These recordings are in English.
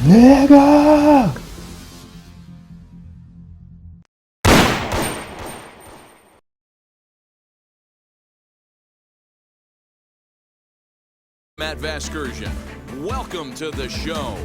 내가 Matt Vasgersian, welcome to the show.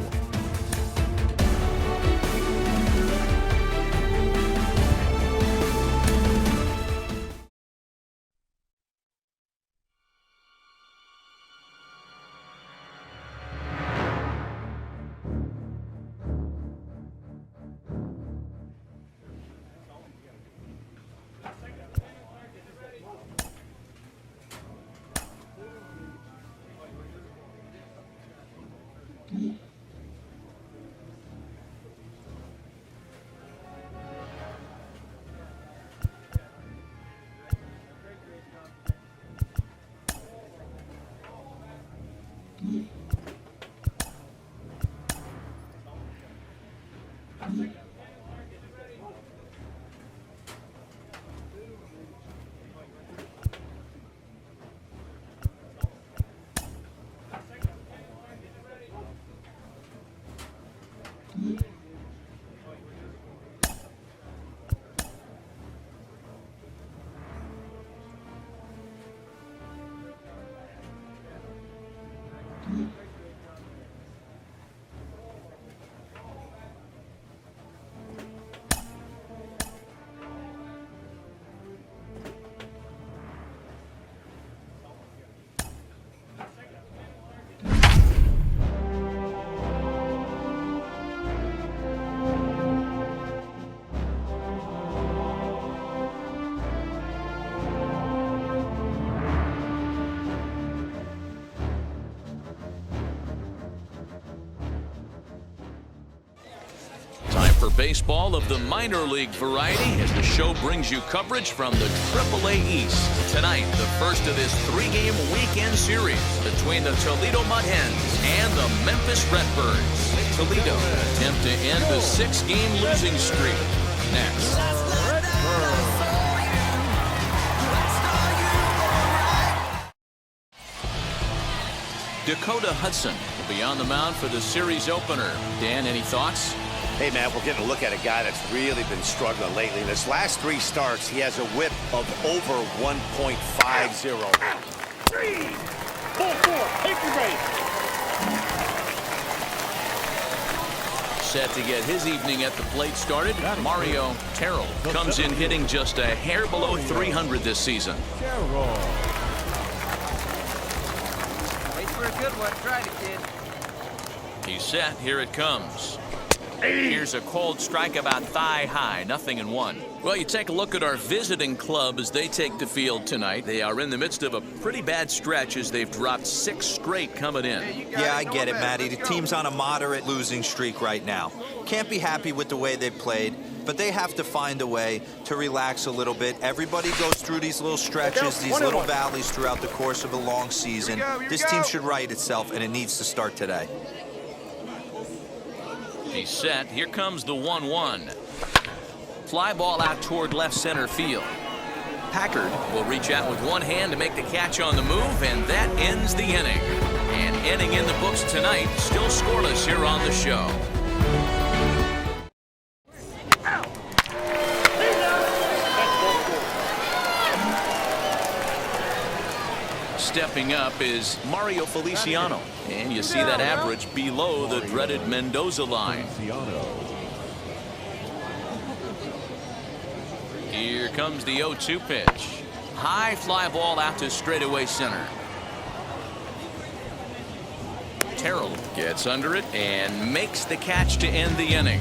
For baseball of the minor league variety, as the show brings you coverage from the AAA East. Tonight, the first of this three-game weekend series between the Toledo Mud Hens and the Memphis Redbirds. Toledo attempt to end the six-game losing streak. Next. Dakota Hudson will be on the mound for the series opener. Dan, any thoughts? Hey, man, we're getting a look at a guy that's really been struggling lately. In his last three starts, he has a whip of over 1.50. 3, 4, paper race. Set to get his evening at the plate started, Mario Terrell comes in hitting just a hair below 300 this season. Wait for a good one. Try it, kid. He's set. Here it comes. Here's a cold strike about thigh high, 0-1. Well, you take a look at our visiting club as they take the field tonight. They are in the midst of a pretty bad stretch as they've dropped 6 straight coming in. Yeah, I get it, Matty. The team's on a moderate losing streak right now. Can't be happy with the way they played, but they have to find a way to relax a little bit. Everybody goes through these little stretches, these little valleys throughout the course of a long season. This team should right itself, and it needs to start today. He's set. Here comes the 1-1. Fly ball out toward left center field. Packard will reach out with one hand to make the catch on the move, and that ends the inning. And inning in the books tonight, still scoreless here on the show. Stepping up is Mario Feliciano, and you see that average below the dreaded Mendoza line. Here comes the 0-2 pitch. High fly ball out to straightaway center. Terrell gets under it and makes the catch to end the inning.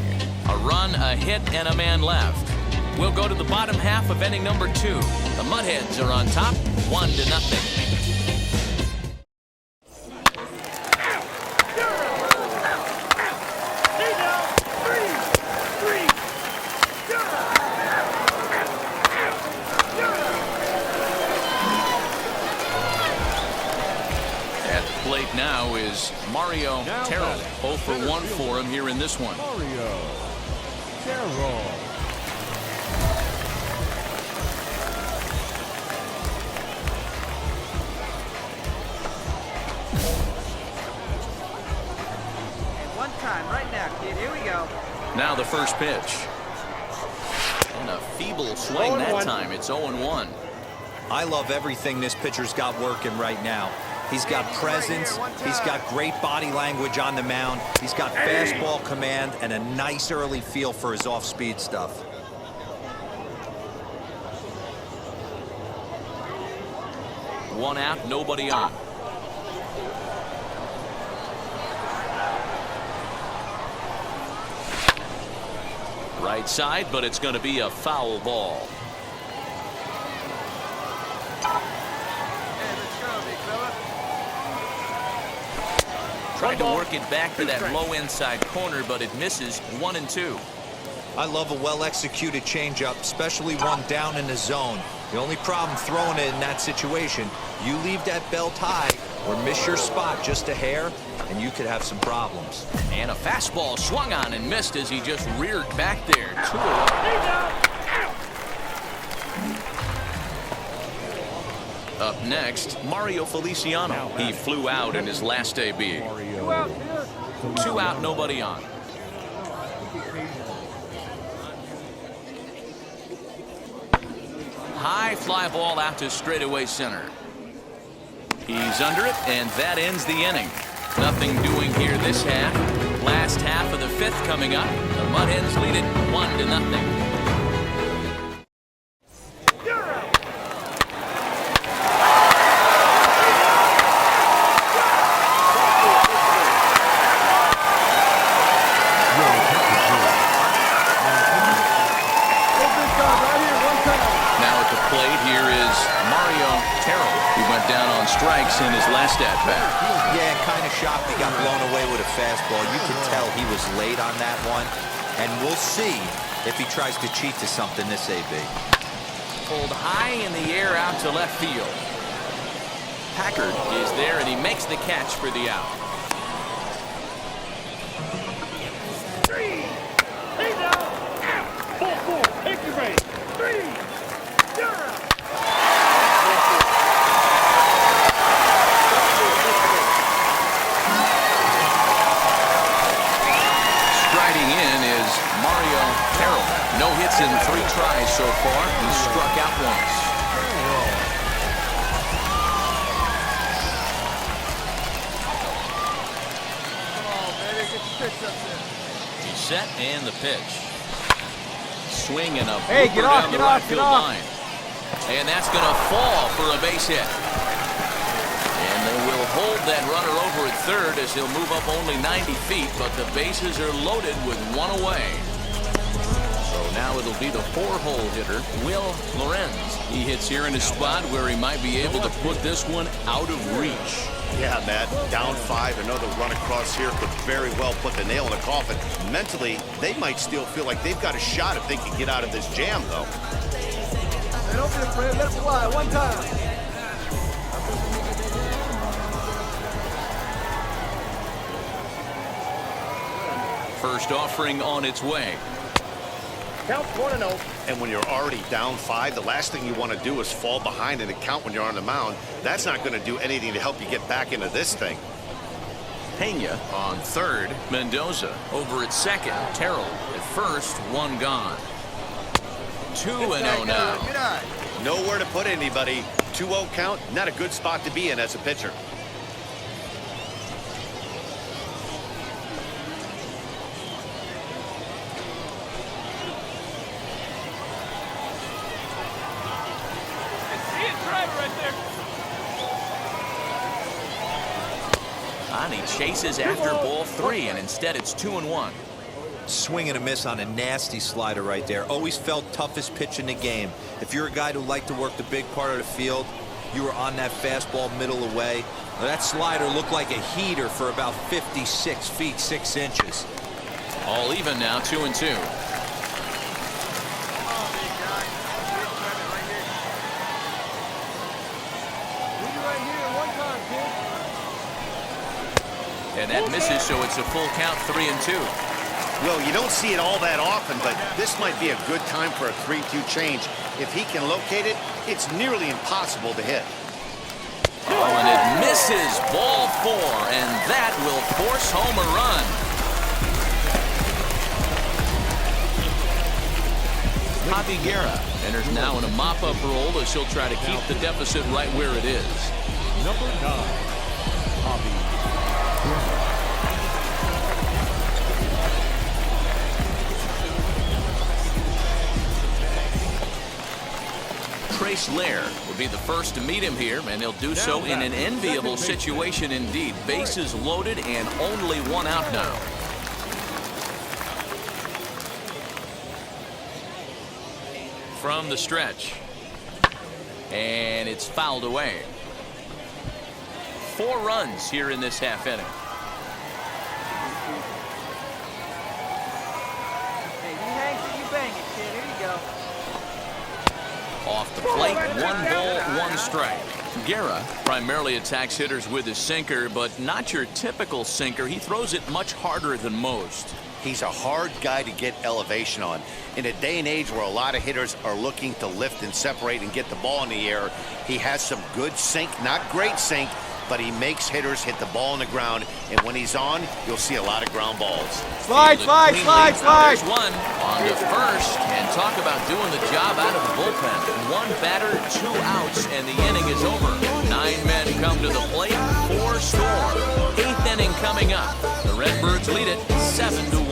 A run, a hit, and a man left. We'll go to the bottom half of inning number 2. The Mudheads are on top, 1-0. Now is Mario Terrell. 0 for 1 for him here in this one. Mario Terrell. One time right kid. Here we go. Now the first pitch. And a feeble swing that time. It's 0-1. I love everything this pitcher's got working right now. He's got presence, he's got great body language on the mound, he's got fastball command, and a nice early feel for his off-speed stuff. One out, nobody on. Right side, but it's going to be a foul ball. Tried to work it back to that low inside corner, but it misses. 1-2. I love a well-executed changeup, especially one down in the zone. The only problem throwing it in that situation, you leave that belt high or miss your spot just a hair, and you could have some problems. And a fastball swung on and missed as he just reared back there. 2-0. Up next, Mario Feliciano. He flew out in his last AB. 2 out, nobody on. High fly ball out to straightaway center. He's under it, and that ends the inning. Nothing doing here this half. Last half of the 5th coming up. The Mud Hens lead it 1-0. Strikes in his last at bat. Yeah, kind of shocked he got blown away with a fastball. You can tell he was late on that one, and we'll see if he tries to cheat to something this AB. Pulled high in the air out to left field. Packard is there, and he makes the catch for the out. 3. He's out. 4-4. Take your base. 3-0. No hits in 3 tries so far. He struck out once. Come on, baby. Get the pitch up there. He's set and the pitch. Swing and a Hey, blooper down the right field line. And that's going to fall for a base hit. And they will hold that runner over at third as he'll move up only 90 feet, but the bases are loaded with 1 away. Now it'll be the 4-hole hitter, Will Lorenz. He hits here in a spot where he might be able to put this one out of reach. Yeah, Matt, down 5, another run across here could very well put the nail in the coffin. Mentally, they might still feel like they've got a shot if they can get out of this jam, though. Hey, don't be afraid. Let it fly one time. First offering on its way. Count 1-0. And when you're already down 5, the last thing you want to do is fall behind in the count when you're on the mound. That's not going to do anything to help you get back into this thing. Pena on third. Mendoza over at second. Terrell at first. 1 gone. 2-0 now. Nowhere to put anybody. 2-0 count, not a good spot to be in as a pitcher. And he chases after ball 3, and instead it's 2-1. Swing and a miss on a nasty slider right there. Always felt toughest pitch in the game. If you're a guy who liked to work the big part of the field, you were on that fastball middle away. Now, that slider looked like a heater for about 56 feet 6 inches. All even now, 2-2. And that misses, so it's a full count, 3-2. Well, you don't see it all that often, but this might be a good time for a 3-2 change. If he can locate it, it's nearly impossible to hit. Oh, and it misses, ball 4, and that will force home a run. Javi Guerra enters now in a mop-up role as he'll try to keep the deficit right where it is. Number 9, Javi. Trace Lair will be the first to meet him here, and he'll do so in an enviable situation indeed. Bases loaded and only one out now. From the stretch. And it's fouled away. 4 runs here in this half inning. Hey, you hang till you bang it, kid. Here you go. Off the plate, 1 ball, 1 strike. Guerra primarily attacks hitters with his sinker, but not your typical sinker. He throws it much harder than most. He's a hard guy to get elevation on. In a day and age where a lot of hitters are looking to lift and separate and get the ball in the air, he has some good sink, not great sink, but he makes hitters hit the ball on the ground, and when he's on, you'll see a lot of ground balls. Slide. There's one on to first, and talk about doing the job out of the bullpen. 1 batter, 2 outs, and the inning is over. 9 men come to the plate, 4 score. 8th inning coming up. The Redbirds lead it 7-1.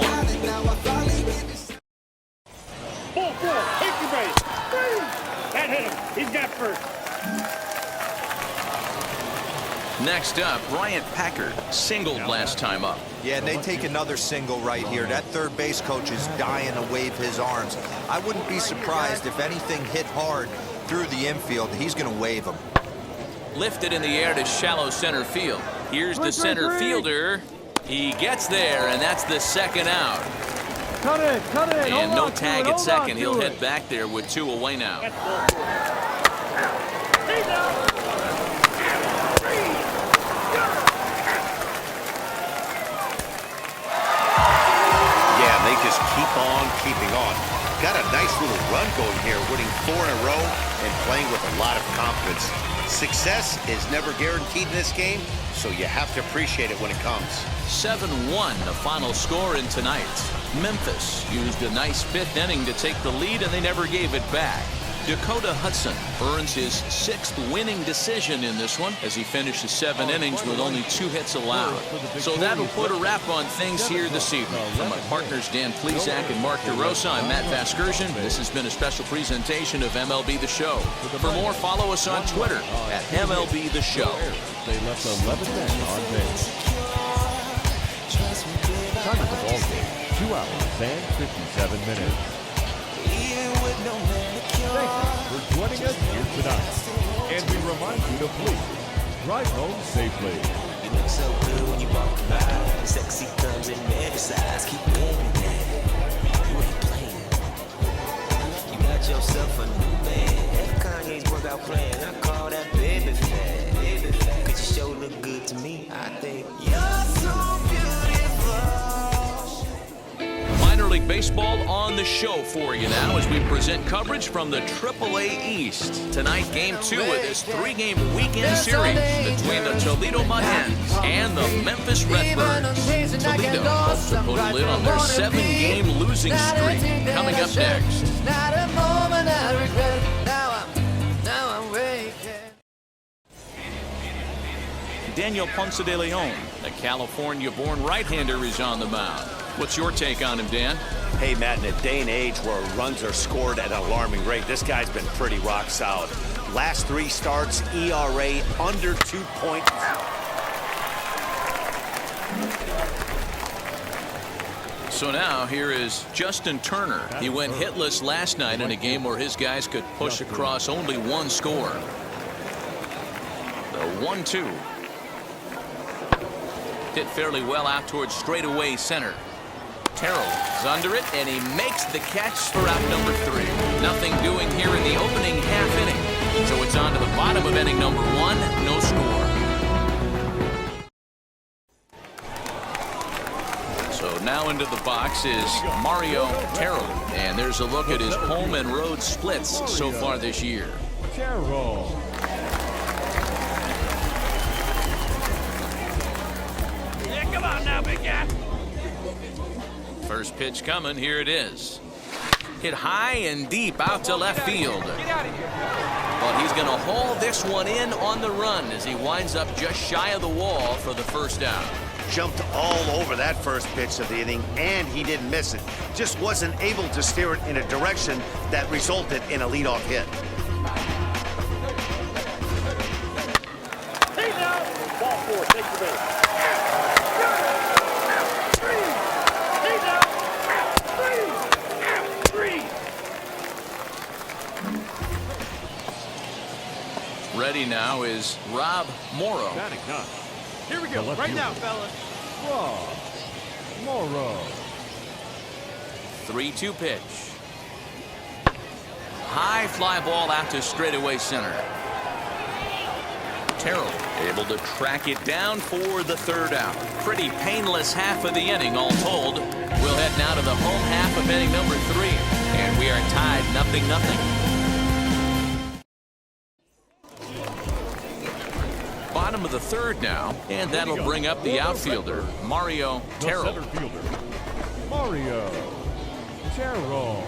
Ball 4, take your base. 3. That hit him. He's got first. Next up, Bryant Packard singled last time up. Yeah, and they take another single right here. That third base coach is dying to wave his arms. I wouldn't be surprised if anything hit hard through the infield. He's going to wave them. Lifted in the air to shallow center field. Here's the center fielder. He gets there, and that's the 2nd out. Cut it. And no tag at second. He'll head back there with 2 away now. That's ball 4. He's out. 3. Yeah, they just keep on keeping on. Got a nice little run going here, winning 4 in a row and playing with a lot of confidence. Success is never guaranteed in this game, so you have to appreciate it when it comes. 7-1, the final score in tonight. Memphis used a nice 5th inning to take the lead, and they never gave it back. Dakota Hudson earns his 6th winning decision in this one as he finishes 7 innings with only 2 hits allowed. So that'll put a wrap on things here this evening. From my partners Dan Plesac and Mark DeRosa, I'm Matt Vasgersian. This has been a special presentation of MLB The Show. For more, follow us on Twitter at MLB The Show. They left 11 men on base. Time of the ball game, 2 hours and 57 minutes. Thank you for joining us here tonight. And we remind you to please drive home safely. You look so good when you walk by. Sexy comes in every size. Keep wearing that. You ain't playing. You got yourself a new man. If Kanye's work out playing, I call that baby fat. Baby fat. 'Cause you sure look good to me. I think you're so beautiful. Minor League Baseball on the show for you now as we present coverage from the AAA East. Tonight, Game 2 of this 3-game weekend series between the Toledo Mud Hens and the Memphis Redbirds. Toledo hopes to put a lid on their 7-game losing streak. Coming up next. Not a moment I regret. Now I'm waking. Daniel Ponce de Leon, the California-born right-hander, is on the mound. What's your take on him, Dan? Hey, Matt, in a day and age where runs are scored at an alarming rate, this guy's been pretty rock solid. Last 3 starts, ERA under 2 points. So now here is Justin Turner. He went hitless last night in a game where his guys could push across only 1 score. The 1-2. Hit fairly well out towards straightaway center. Terrell is under it, and he makes the catch for out number 3. Nothing doing here in the opening half inning. So it's on to the bottom of inning number 1, no score. So now into the box is Mario Terrell, and there's a look at his home and road splits so far this year. Terrell. Yeah, come on now, big guy. First pitch coming, here it is. Hit high and deep out to left field. Get out of here. But he's going to haul this one in on the run as he winds up just shy of the wall for the first down. Jumped all over that first pitch of the inning, and he didn't miss it. Just wasn't able to steer it in a direction that resulted in a leadoff hit. Hey now, ball four, take the base. Hey now, three. Ready now is Rob Morrow. Batting nine. Here we go, right now, fellas. Rob Morrow. 3-2 pitch. High fly ball out to straightaway center. Terrell able to track it down for the third out. Pretty painless half of the inning all told. We'll head now to the home half of inning number 3. And we are tied 0-0. Bottom of the third now, and that'll bring up the outfielder, Mario Terrell. The center fielder, Mario Terrell.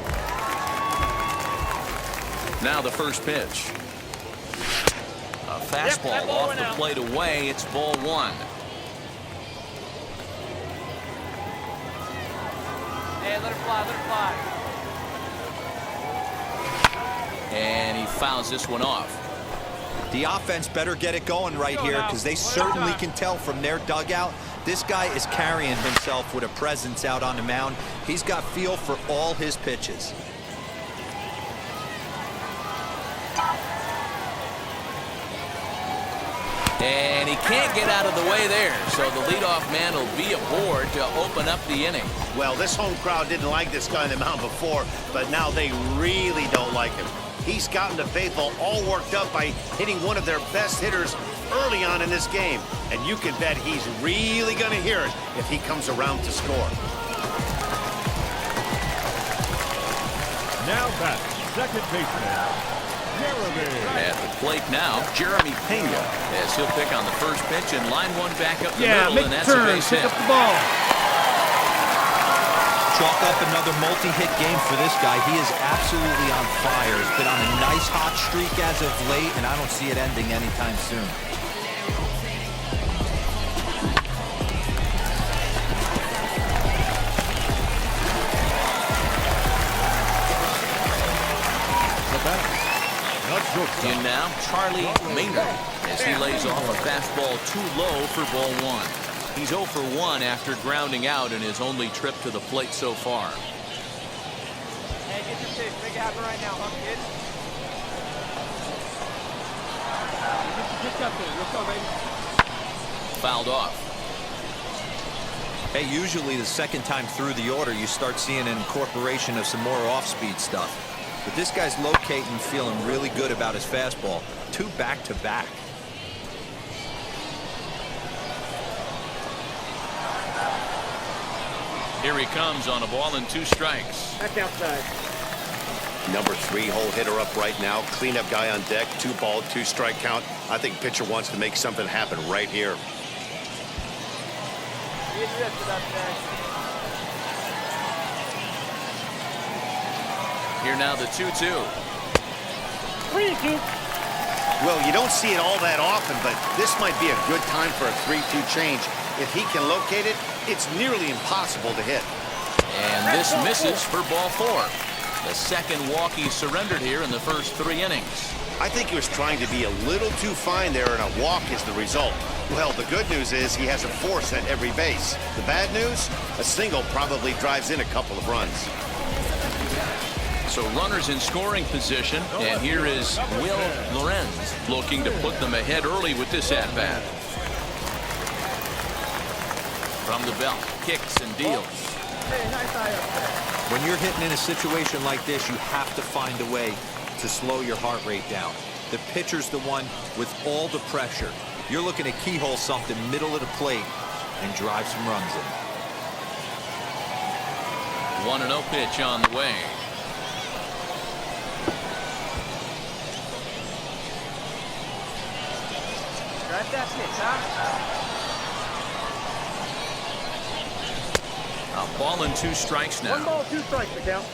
Now the first pitch. A fastball off the plate away. It's ball 1. Hey, let her fly, let her fly. And he fouls this one off. The offense better get it going right here because they certainly can tell from their dugout this guy is carrying himself with a presence out on the mound. He's got feel for all his pitches. And he can't get out of the way there, so the leadoff man will be aboard to open up the inning. Well, this home crowd didn't like this guy on the mound before, but now they really don't like him. He's gotten the faithful all worked up by hitting one of their best hitters early on in this game. And you can bet he's really going to hear it if he comes around to score. Now back, second baseman, Jeremy. At the plate now, Jeremy Pena, as he'll pick on the first pitch and line one back up the middle, make and the that's turn, a base pick hit. up the ball. Chalk up another multi-hit game for this guy. He is absolutely on fire. He's been on a nice hot streak as of late, and I don't see it ending anytime soon. The batter, the shortstop. In now, Charlie Maynard, as he lays off a fastball too low for ball 1. He's 0 for 1 after grounding out in his only trip to the plate so far. Hey, get your pitch. Make it happen right now, huh, kid? Get up there. Let's go, baby. Fouled off. Hey, usually the second time through the order, you start seeing an incorporation of some more off-speed stuff. But this guy's locating, feeling really good about his fastball. 2 back-to-back. Here he comes on a ball and 2 strikes. Back outside. Number 3 hole hitter up right now. Cleanup guy on deck. 2 ball, 2 strike count. I think pitcher wants to make something happen right here. Get lifted up there. Here now the 2-2. 3-2. Well, you don't see it all that often, but this might be a good time for a 3-2 change. If he can locate it, it's nearly impossible to hit. And this misses for ball 4. The second walk he surrendered here in the first 3 innings. I think he was trying to be a little too fine there, and a walk is the result. Well, the good news is he has a force at every base. The bad news? A single probably drives in a couple of runs. So runners in scoring position, and here is Will Lorenz looking to put them ahead early with this at-bat. From the belt, kicks and deals. Hey, nice eye up there. When you're hitting in a situation like this, you have to find a way to slow your heart rate down. The pitcher's the one with all the pressure. You're looking to keyhole something middle of the plate and drive some runs in. 1-0 pitch on the way. Drive that pitch, huh? A ball and 2 strikes now. 1 ball, 2 strikes, McCall.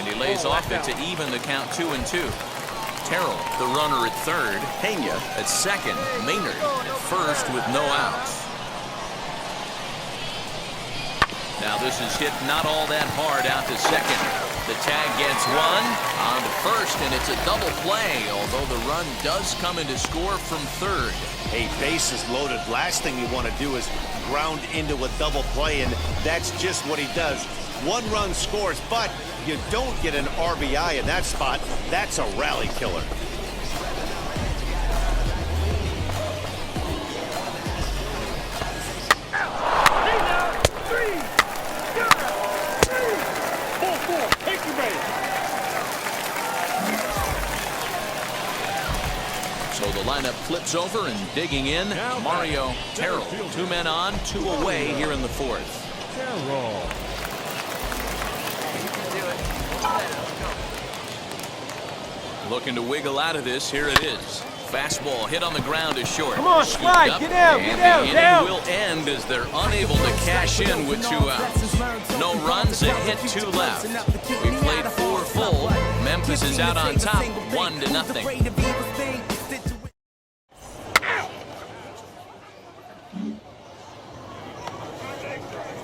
And he lays off it to even the count 2-2. Terrell, the runner at third. Pena at second. Maynard at first with no outs. Now this is hit not all that hard out to second. The tag gets one on to first, and it's a double play, although the run does come into score from third. Hey, bases loaded. Last thing you want to do is ground into a double play, and that's just what he does. One run scores, but you don't get an RBI in that spot. That's a rally killer. So the lineup flips over, and digging in, Mario Terrell. 2 men on, 2 away here in the fourth. Terrell. Looking to wiggle out of this. Here it is. Fastball hit on the ground is short. Come on, slide. Get out. Get out. And the inning will end as they're unable to cash in with 2 outs. No runs, a hit, 2 left. We played 4 full. Memphis is out on top, 1-0.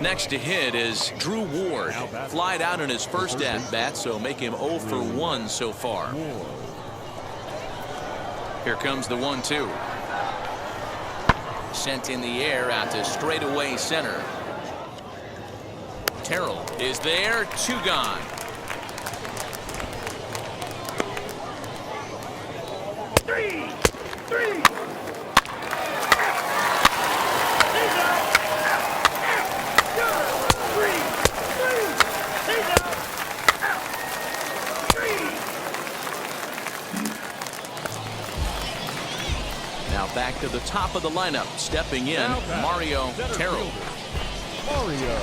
Next to hit is Drew Ward. Flied out in his first at-bat, so make him 0 for 1 so far. Here comes the 1-2. Sent in the air out to straightaway center. Terrell is there, 2 gone. Three. Now back to the top of the lineup. Stepping in, Mario Terrell. Mario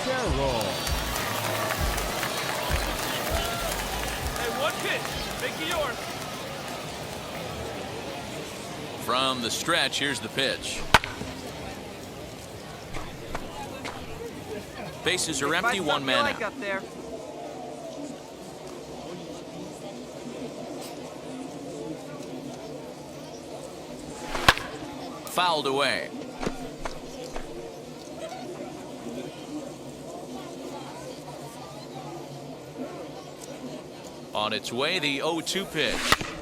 Terrell. Hey, 1 pitch. Make it yours. From the stretch, here's the pitch. Bases are empty, 1 man out. Up there. Fouled away. On its way, the 0-2 pitch.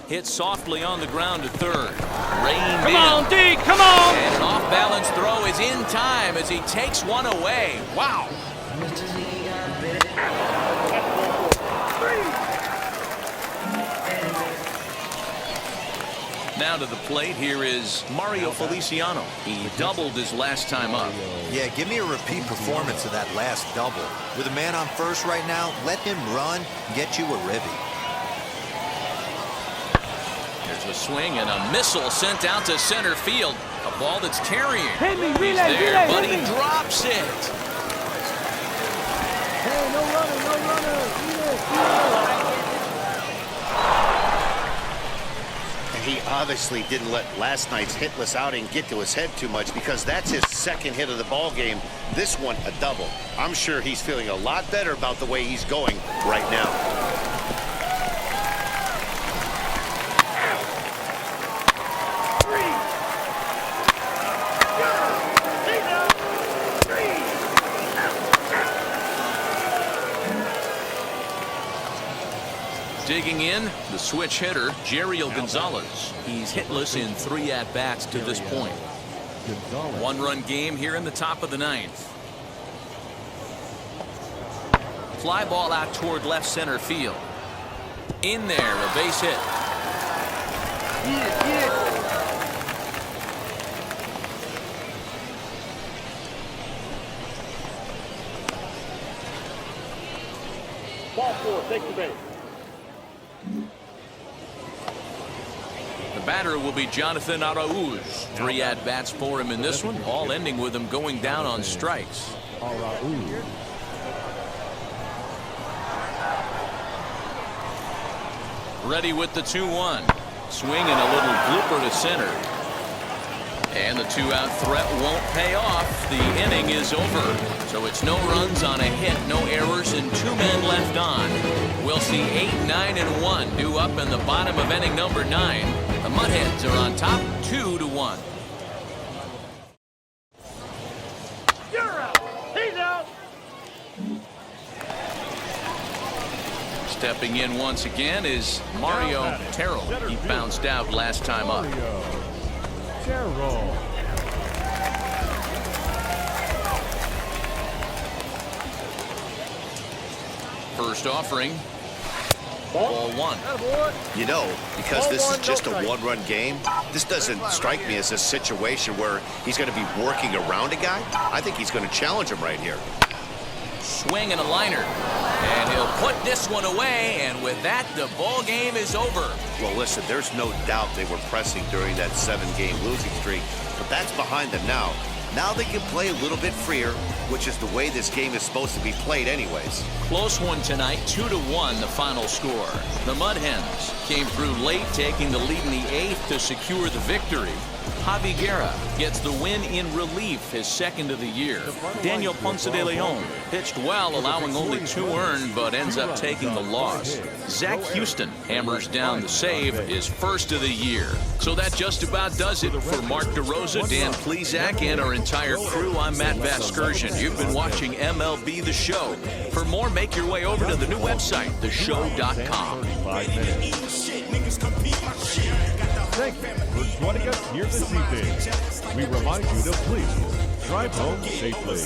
Hit softly on the ground to third. Reined in. Come on, D, come on! And an off-balance throw is in time as he takes one away. Wow. Now to the plate, here is Mario Feliciano. He doubled his last time up. Yeah, give me a repeat performance of that last double. With a man on first right now, let him run and get you a ribby. There's a swing and a missile sent out to center field. A ball that's carrying. Hit me, He's relay, there, relay, but hit he me. drops it. Hey, no runner, no runner. And he obviously didn't let last night's hitless outing get to his head too much, because that's his second hit of the ball game. This one a double. I'm sure he's feeling a lot better about the way he's going right now. Digging in, the switch hitter, Jeriel Gonzalez. He's hitless in 3 at-bats to this point. 1-run game here in the top of the 9th. Fly ball out toward left center field. In there, a base hit. Ball 4, take the base. The batter will be Jonathan Araújo. 3 at-bats for him in this one, all ending with him going down on strikes. Ready with the 2-1. Swing and a little blooper to center. And the 2-out threat won't pay off. The inning is over. So it's no runs on a hit, no errors, and 2 men left on. see 8, 9, and 1 due up in the bottom of inning number 9. The Mudhens are on top 2-1. You're out. He's out. Stepping in once again is Mario Terrell. He bounced out last time up. Terrell. First offering. Ball 1. You know, because this is just a one-run game, this doesn't strike me as a situation where he's going to be working around a guy. I think he's going to challenge him right here. Swing and a liner. And he'll put this one away, and with that, the ball game is over. Well, listen, there's no doubt they were pressing during that 7-game losing streak, but that's behind them now. Now they can play a little bit freer, which is the way this game is supposed to be played anyways. Close one tonight, 2-1 the final score. The Mudhens came through late, taking the lead in the 8th to secure the victory. Javi Guerra gets the win in relief, his second of the year. Daniel Ponce de Leon pitched well, allowing only 2 earned, but ends up taking the loss. Zach Houston hammers down the save, his first of the year. So that just about does it for Mark DeRosa, Dan Plesac, and our entire crew. I'm Matt Vasgersian. You've been watching MLB The Show. For more, make your way over to the new website, theshow.com. 5 minutes. Thank you for joining us here this evening. We remind you to please drive home safely.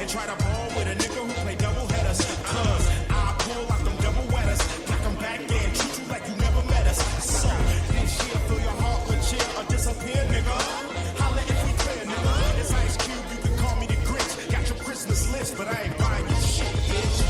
And try to ball with a nigga who play double headers. Cause I pull out them double wetters. Knock them back and treat you like you never met us. So, this year, fill your heart with cheer or disappear, nigga. Holla if we clear, nigga. It's Ice Cube, you can call me the Grinch. Got your Christmas list, but I ain't buying your shit, bitch.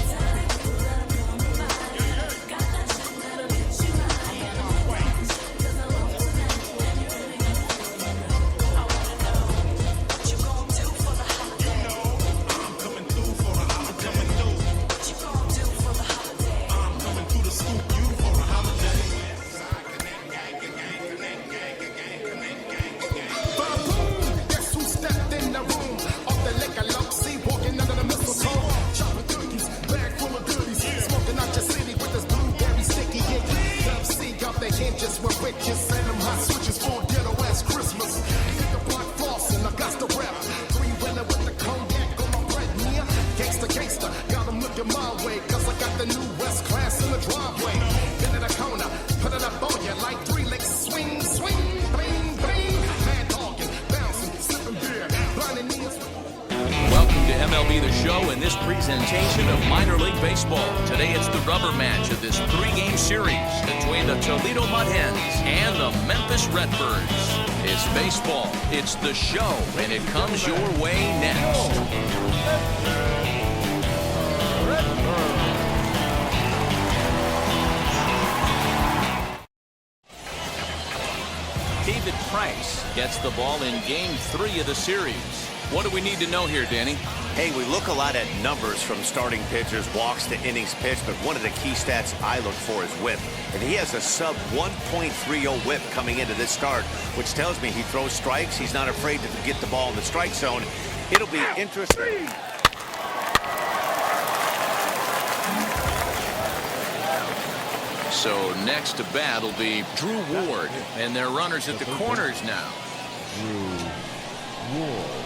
MLB The Show in this presentation of minor league baseball. Today it's the rubber match of this 3-game series between the Toledo Mudhens and the Memphis Redbirds. It's baseball, it's The Show, and it comes your way next. David Price gets the ball in Game 3 of the series. What do we need to know here, Danny? Hey, we look a lot at numbers from starting pitchers, walks to innings pitched, but one of the key stats I look for is whip. And he has a sub 1.30 whip coming into this start, which tells me he throws strikes. He's not afraid to get the ball in the strike zone. It'll be interesting. So next to bat will be Drew Ward, and they're runners at the corners now. Drew Ward.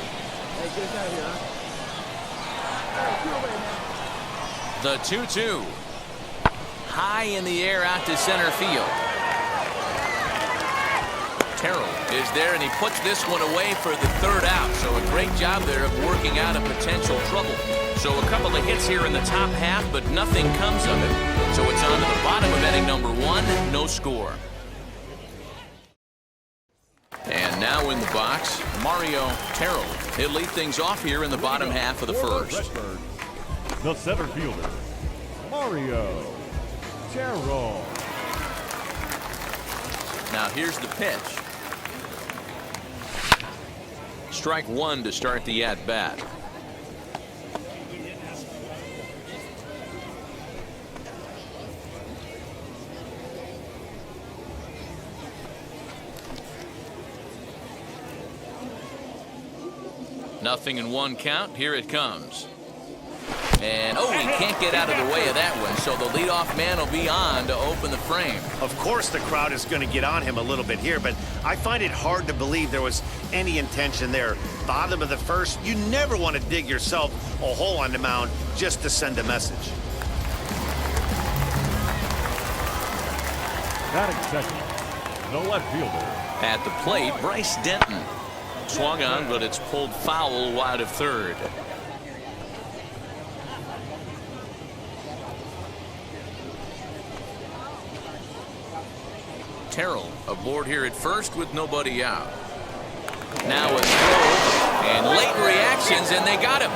The 2-2. High in the air out to center field. Terrell is there, and he puts this one away for the 3rd out. So a great job there of working out a potential trouble. So a couple of hits here in the top half, but nothing comes of it. So it's on to the bottom of inning number 1, no score. And now in the box, Mario Terrell. He'll lead things off here in the bottom half of the first. The center fielder, Mario Terrell. Now here's the pitch. Strike 1 to start the at-bat. Nothing in 1 count. Here it comes. And, oh, he can't get out of the way of that one, so the leadoff man will be on to open the frame. Of course the crowd is going to get on him a little bit here, but I find it hard to believe there was any intention there. Bottom of the first, you never want to dig yourself a hole on the mound just to send a message. Batting second, the left fielder. At the plate, Bryce Denton. Swung on, but it's pulled foul wide of third. Terrell aboard here at first with nobody out. Now a throw and late reactions, and they got him.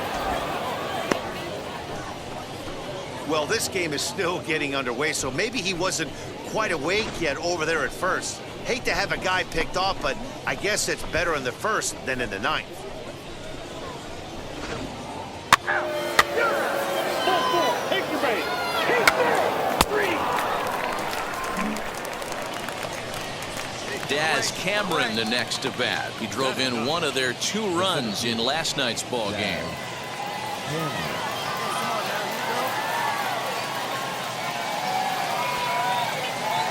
Well, this game is still getting underway, so maybe he wasn't quite awake yet over there at first. Hate to have a guy picked off, but I guess it's better in the first than in the ninth. Take your bait. Take that. 3. Daz Cameron the next to bat. He drove in one of their 2 runs in last night's ball game.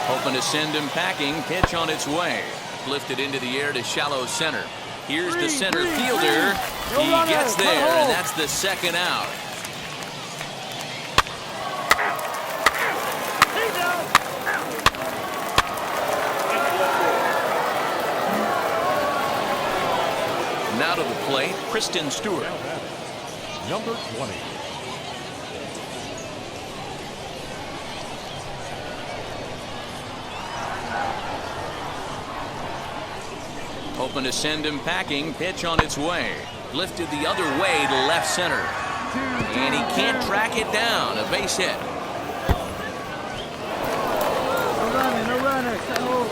Hoping to send him packing. Pitch on its way. Lifted into the air to shallow center. Here's the center fielder. He gets there, and that's the second out. Now to the plate, Kristen Stewart. Number 20. Hoping to send him packing. Pitch on its way. Lifted the other way to left center. And he can't track it down. A base hit. No runner. Set hold.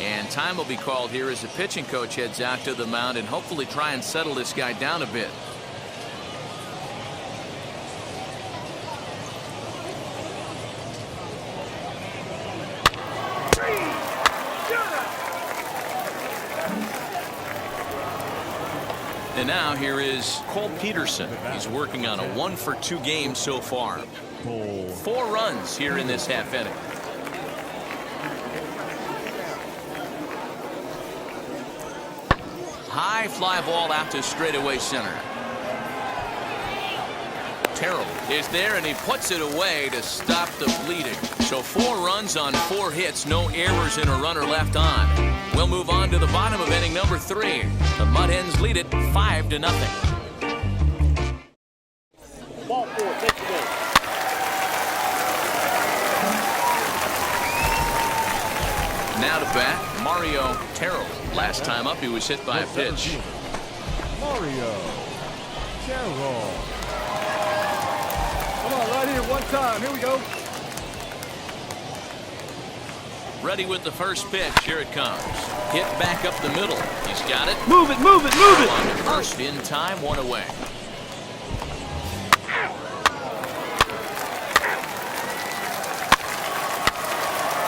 And time will be called here as the pitching coach heads out to the mound and hopefully try and settle this guy down a bit. And now here is Cole Peterson. He's working on a 1-for-2 game so far. 4 runs here in this half inning. High fly ball out to straightaway center. Terrell is there and he puts it away to stop the bleeding. So 4 runs on 4 hits, no errors and a runner left on. We'll move on to the bottom of inning number 3. The Mud Hens lead it 5-0. Ball 4. Take the ball. Now to bat, Mario Terrell. Last time up, he was hit by a pitch. Mario Terrell. Come on, right here, one time. Here we go. Ready with the first pitch. Here it comes. Hit back up the middle. He's got it. Move it. On to first in time, 1 away.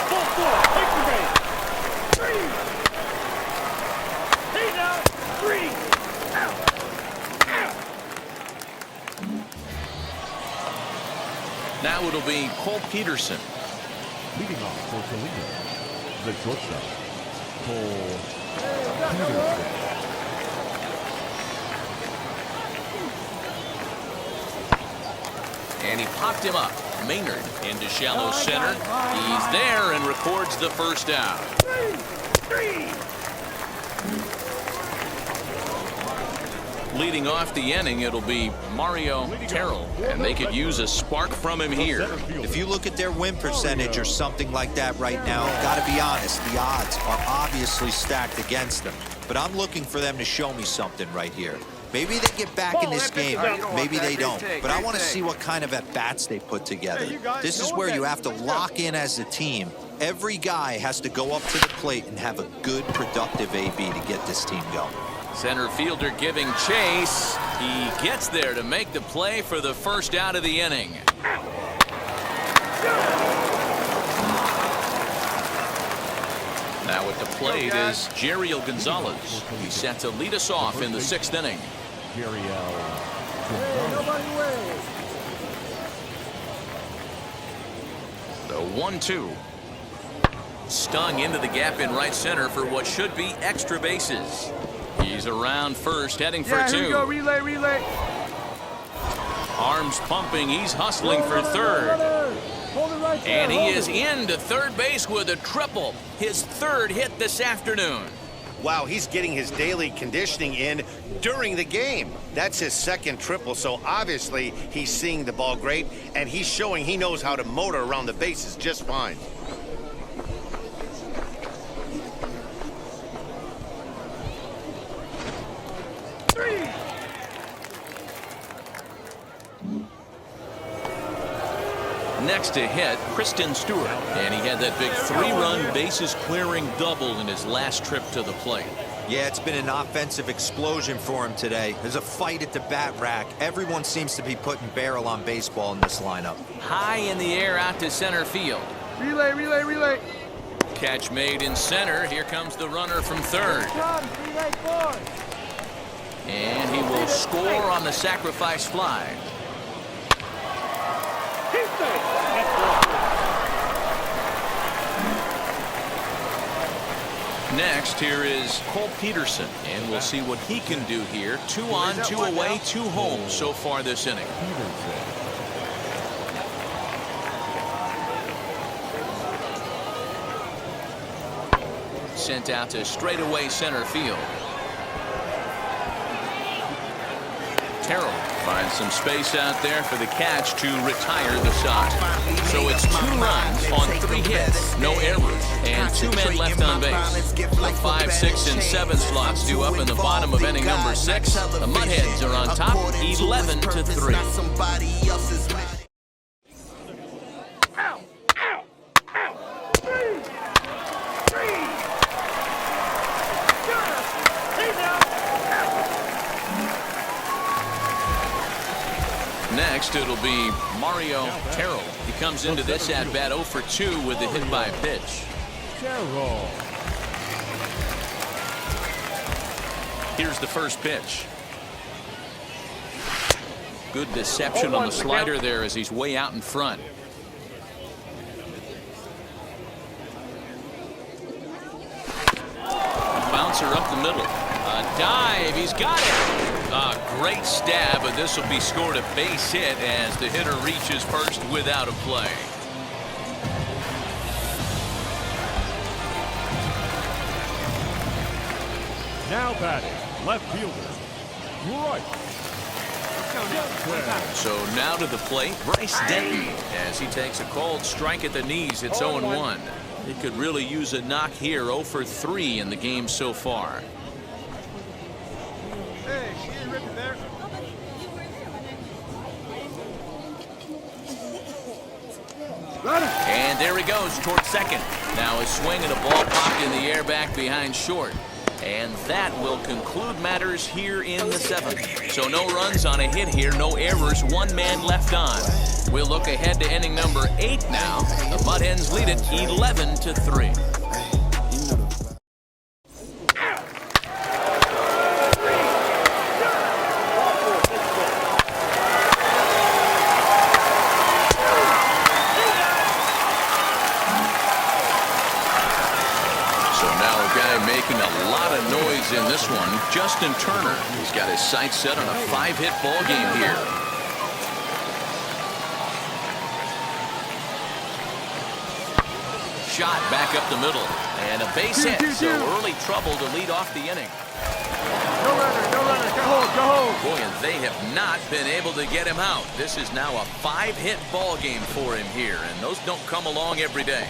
Ball 4. Take your bait. 3. Hey now. 3. Now it'll be Cole Peterson. Leading off for Toledo, the shortstop, Cole Peterson. And he popped him up. Maynard into shallow center. He's there and records the first out. 3. Leading off the inning, it'll be Mario Terrell, and they could use a spark from him here. If you look at their win percentage or something like that right now, gotta be honest, the odds are obviously stacked against them. But I'm looking for them to show me something right here. Maybe they get back in this game, maybe they don't. But I want to see what kind of at-bats they put together. This is where you have to lock in as a team. Every guy has to go up to the plate and have a good, productive AB to get this team going. Center fielder giving chase. He gets there to make the play for the first out of the inning. Now at the plate is Jeriel Gonzalez. He's set to lead us off in the 6th inning. The 1-2. Stung into the gap in right center for what should be extra bases. He's around first, heading for 2. Here we go. Relay. Arms pumping, he's hustling for third. And he is into third base with a triple. His 3rd hit this afternoon. Wow, he's getting his daily conditioning in during the game. That's his 2nd triple, so obviously he's seeing the ball great, and he's showing he knows how to motor around the bases just fine. Next to hit, Kristen Stewart. And he had that big 3-run bases-clearing double in his last trip to the plate. Yeah, it's been an offensive explosion for him today. There's a fight at the bat rack. Everyone seems to be putting barrel on baseball in this lineup. High in the air out to center field. Relay. Catch made in center. Here comes the runner from third. And he will score on the sacrifice fly. Next, here is Cole Peterson, and we'll see what he can do here. 2 on, 2 away, 2 home so far this inning. Sent out to straightaway center field. Terrell finds some space out there for the catch to retire the side. So it's 2 runs on 3 hits, no errors, and 2 men left on base. The 5, 6, and 7 slots due up in the bottom of inning number 6. The Mudheads are on top, 11-3. Next, it'll be Mario Terrell. He comes into this at-bat 0 for 2 with the hit by pitch. Here's the first pitch. Good deception on the slider there as he's way out in front. Bouncer up the middle. A dive. He's got it. A great stab, but this will be scored a base hit as the hitter reaches first without a play. Now batting, left fielder, Bryce. So now to the plate, Bryce Denton, as he takes a cold strike at the knees. It's 0-1. He could really use a knock here. 0 for 3 in the game so far. Hey, she didn't rip it there. And there he goes towards second. Now a swing and a ball popped in the air back behind short. And that will conclude matters here in the 7th. So no runs on a hit here, no errors, 1 man left on. We'll look ahead to inning number 8 now. The Mudhens lead it 11-3. Making a lot of noise in this one. Justin Turner. He's got his sights set on a 5-hit ball game here. Shot back up the middle. And a base hit. So early trouble to lead off the inning. No runner. Go home. Boy, and they have not been able to get him out. This is now a 5-hit ball game for him here. And those don't come along every day.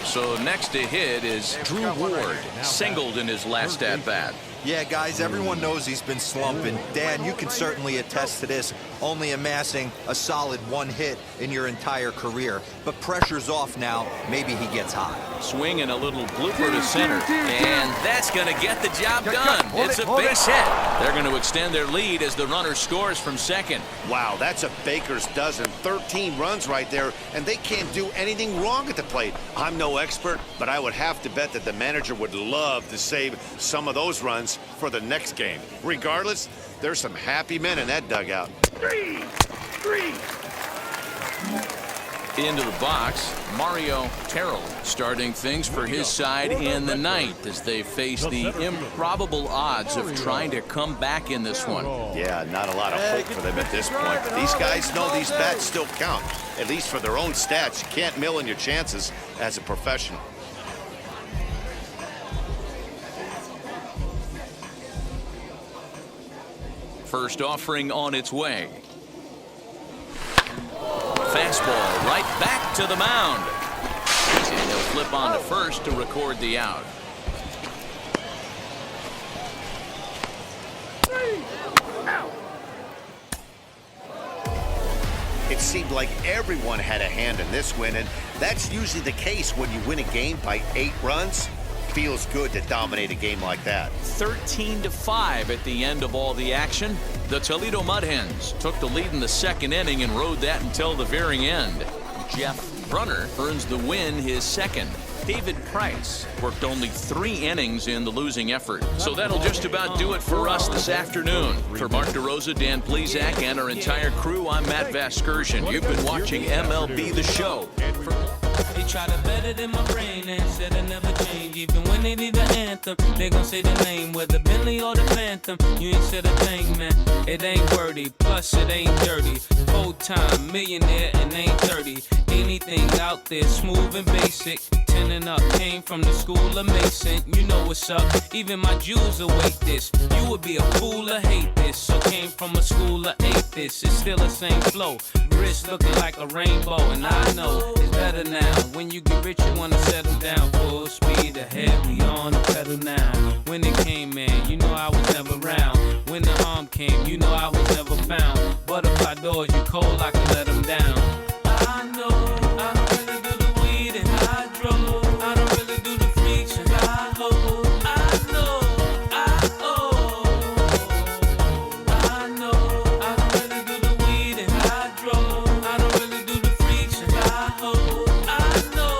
So next to hit is Drew Ward, singled in his last at-bat. Yeah, guys, everyone knows he's been slumping. Dan, you can certainly attest to this. only amassing a solid 1 hit in your entire career. But pressure's off now. Maybe he gets hot. Swing and a little blooper to center. And that's going to get the job done. It's a base hit. They're going to extend their lead as the runner scores from second. Wow, that's a baker's dozen. 13 runs right there, and they can't do anything wrong at the plate. I'm no expert, but I would have to bet that the manager would love to save some of those runs for the next game. Regardless, there's some happy men in that dugout. Into the box, Mario Terrell starting things for his side in the ninth as they face the improbable odds of trying to come back in this one. Yeah, not a lot of hope for them at this point. But these guys know these bats still count, at least for their own stats. You can't mill in your chances as a professional. First offering on its way. Fastball right back to the mound. And he'll flip on to first to record the out. It seemed like everyone had a hand in this win, and that's usually the case when you win a game by 8 runs. Feels good to dominate a game like that. 13-5 at the end of all the action. The Toledo Mud Hens took the lead in the second inning and rode that until the very end. Jeff Brunner earns the win, his second. David Price worked only 3 innings in the losing effort. So that'll just about do it for us this afternoon. For Mark DeRosa, Dan Plesac, and our entire crew, I'm Matt Vasgersian. You've been watching MLB The Show. They try to better than my brain and said I never change. Even when they need the anthem, they gon' say the name, whether Bentley or the Phantom. You ain't said a thing, man. It ain't wordy, plus it ain't dirty. Full-time millionaire and ain't 30. Anything out there smooth and basic. 10 and up, came from the school of Mason. You know what's up, even my Jews await this. You would be a fool to hate this. So came from a school of atheists. It's still the same flow. Wrist looking like a rainbow, and I know it's better now. When you get rich, you wanna settle down. Full speed ahead, we on the pedal now. When it came, man, you know I was never around. When the harm came, you know I was never found. Butterfly doors, you cold, I can let them down. I know, I don't really do the weed and hydro. I don't really do the freaks and I hold. I know, I owe. I know, I don't really do the weed and hydro. I don't really do the freaks and I hold. I know,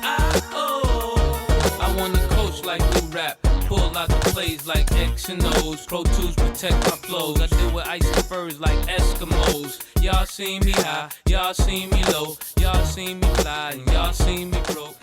I owe. I wanna coach like we rap. Pull out the plays like X and O's. Pro Tools protect my flows. I deal with ice and furs like Eskimos. Y'all see me high, y'all see me low. Y'all see me fly, and y'all see me broke.